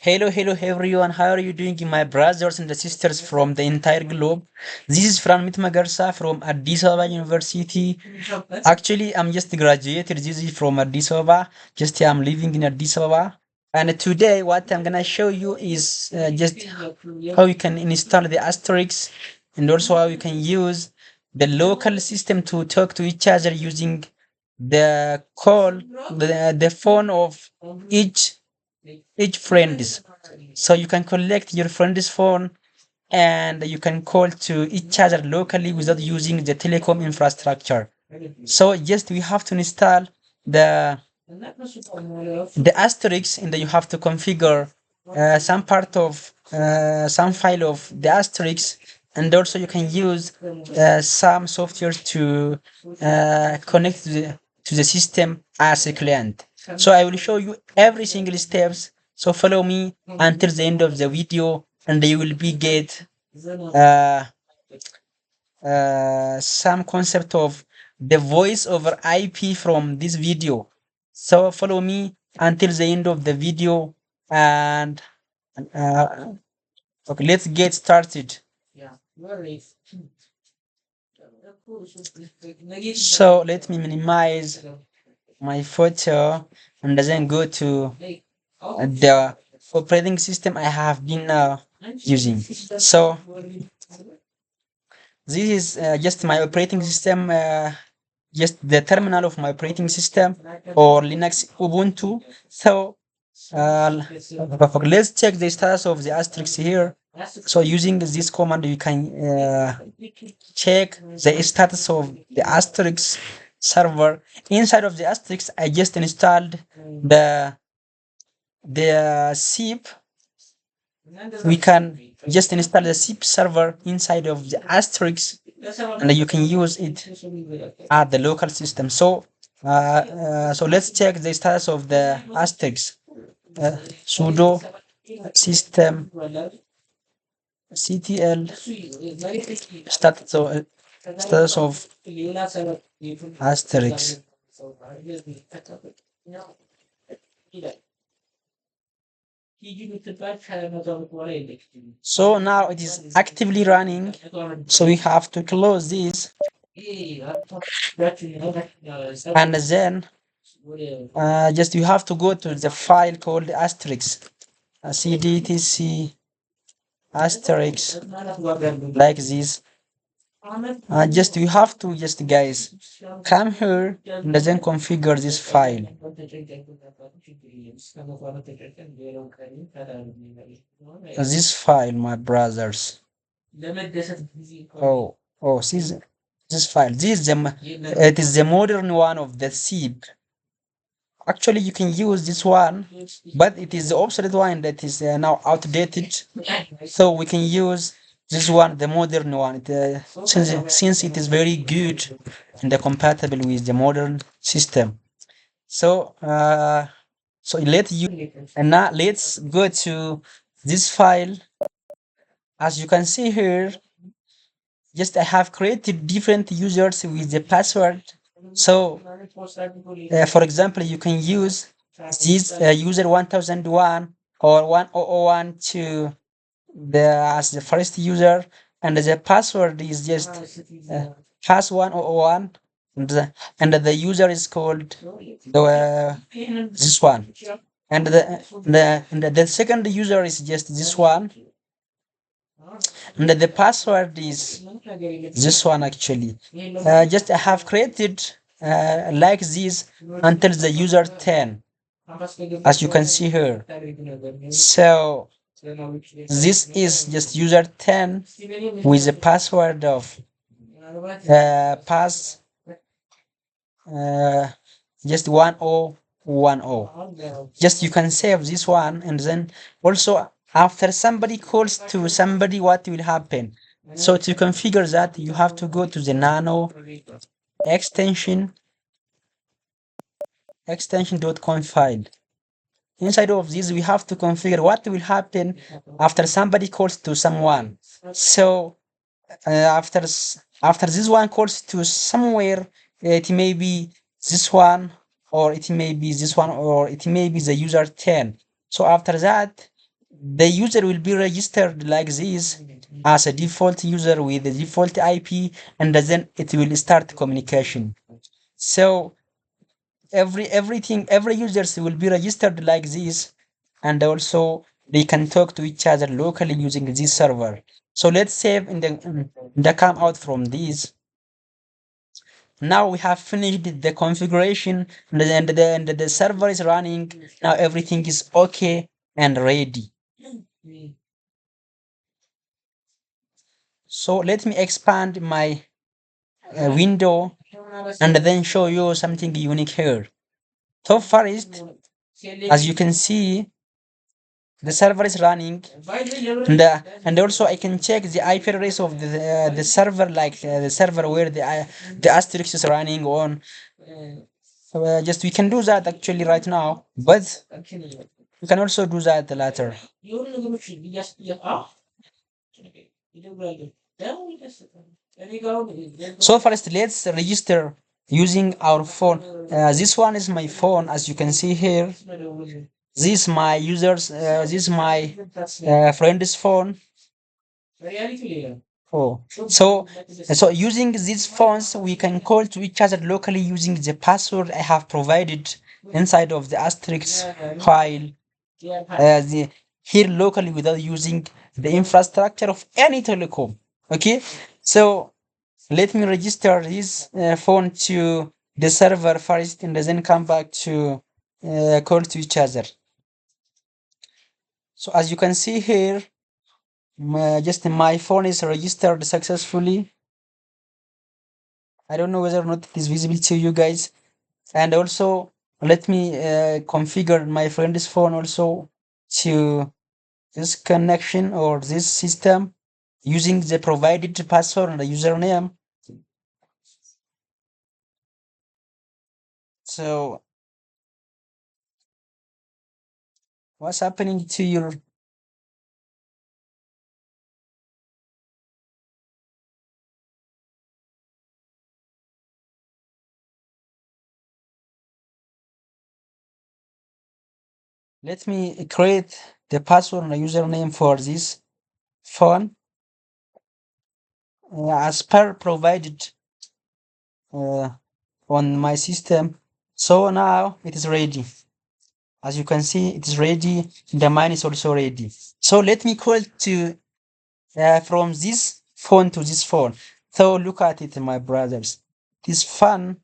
Hello everyone. How are you doing, my brothers and sisters from the entire globe? This is Firanmit Megersa from Addis Ababa University. Actually, I'm just graduated. This is from Addis Ababa. Just I'm living in Addis Ababa. And today, what I'm gonna show you is just how you can install the Asterisk and also how you can use the local system to talk to each other using the phone of each friends. So you can collect your friend's phone and you can call to each other locally without using the telecom infrastructure. So just we have to install the asterisk, and then you have to configure some part of some file of the asterisk, and also you can use some software to connect to the system as a client. So I will show you every single steps. So follow me until the end of the video, and you will be get uh, some concept of the voice over IP from this video. So follow me until the end of the video, and uh, okay, let's get started. So let me minimize my photo and then go to the operating system I have been using. So this is just my operating system, just the terminal of my operating system or Linux Ubuntu. So let's check the status of the asterisk here. So using this command, you can check the status of the asterisk server. Inside of the asterisk, I just installed the zip. We can just install the zip server inside of the asterisk, and you can use it at the local system. So so let's check the status of the asterisk. Sudo system ctl status of asterisk. So now it is actively running. So we have to close this, and then just you have to go to the file called asterisk, cdtc asterisk, like this. Just you have to just guys come here and then configure this file. This file, my brothers. See this file. It is the modern one of the SIB. Actually, you can use this one, but it is the obsolete one that is now outdated. So we can use this one, the modern one, since it is very good and compatible with the modern system. So and now let's go to this file. As you can see here, just I have created different users with the password. So for example, you can use this user 1001 or 1001 to the as the first user, and the password is just has 101, and the user is called this one, and the second user is just this one, and the password is this one. Actually, just I have created like this until the user 10, as you can see here. So this is just user 10 with a password of pass just 1010. Just you can save this one, and then also after somebody calls to somebody, what will happen? So to configure that, you have to go to the nano extension.conf file. Inside of this, we have to configure what will happen after somebody calls to someone. So after this one calls to somewhere, it may be this one, or it may be this one, or it may be the user 10. So after that, the user will be registered like this as a default user with the default IP, and then it will start communication. So every users will be registered like this, and also they can talk to each other locally using this server. So let's save in the come out from this. Now we have finished the configuration, and the server is running. Now everything is okay and ready. So let me expand my window and then show you something unique here. So first, as you can see, the server is running, and also I can check the IP address of the server, like the server where the asterisk is running on. Just we can do that actually right now, but we can also do that later. So first, let's register using our phone. This one is my phone, as you can see here. This is my users. This is my friend's phone. Oh, so using these phones, we can call to each other locally using the password I have provided inside of the asterisk file. Here locally without using the infrastructure of any telecom. Okay, so let me register this phone to the server first, and then come back to call to each other. So as you can see here, just my phone is registered successfully. I don't know whether or not it is visible to you guys. And also, let me configure my friend's phone also to this connection or this system using the provided password and the username. So, what's happening to your? Let me create the password and the username for this phone as per provided uh, on my system. So now it is ready. As you can see, it is ready. The mine is also ready. So let me call to from this phone to this phone. So look at it, my brothers. It is fun,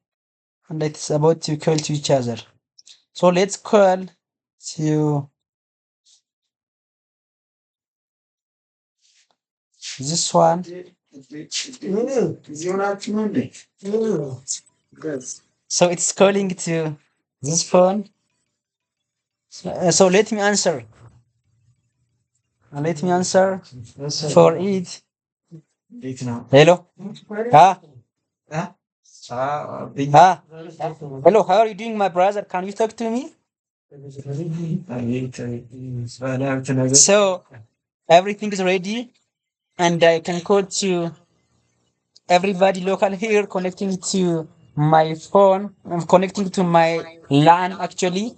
and it is about to call to each other. So let's call to this one. So it's calling to this phone. So let me answer. Let me answer for it. Hello. Ah. Ah. Hello. How are you doing, my brother? Can you talk to me? So everything is ready, and I can call to everybody local here, connecting to my phone. I'm connecting to my LAN actually.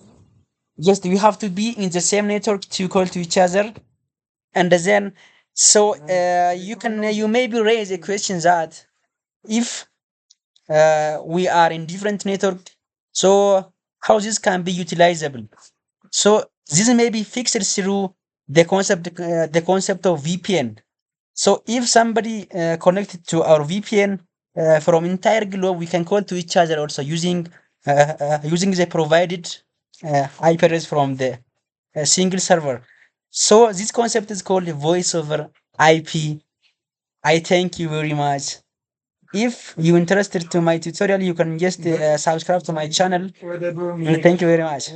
Yes, we have to be in the same network to call to each other, and then so you maybe raise a question that if we are in different network, so how this can be utilizable. So this may be fixed through the concept of VPN. So if somebody connected to our VPN from entire globe, we can call to each other also using the provided IP address from the single server. So this concept is called voice over IP. I thank you very much. If you interested to my tutorial, you can just subscribe to my channel. And thank you very much.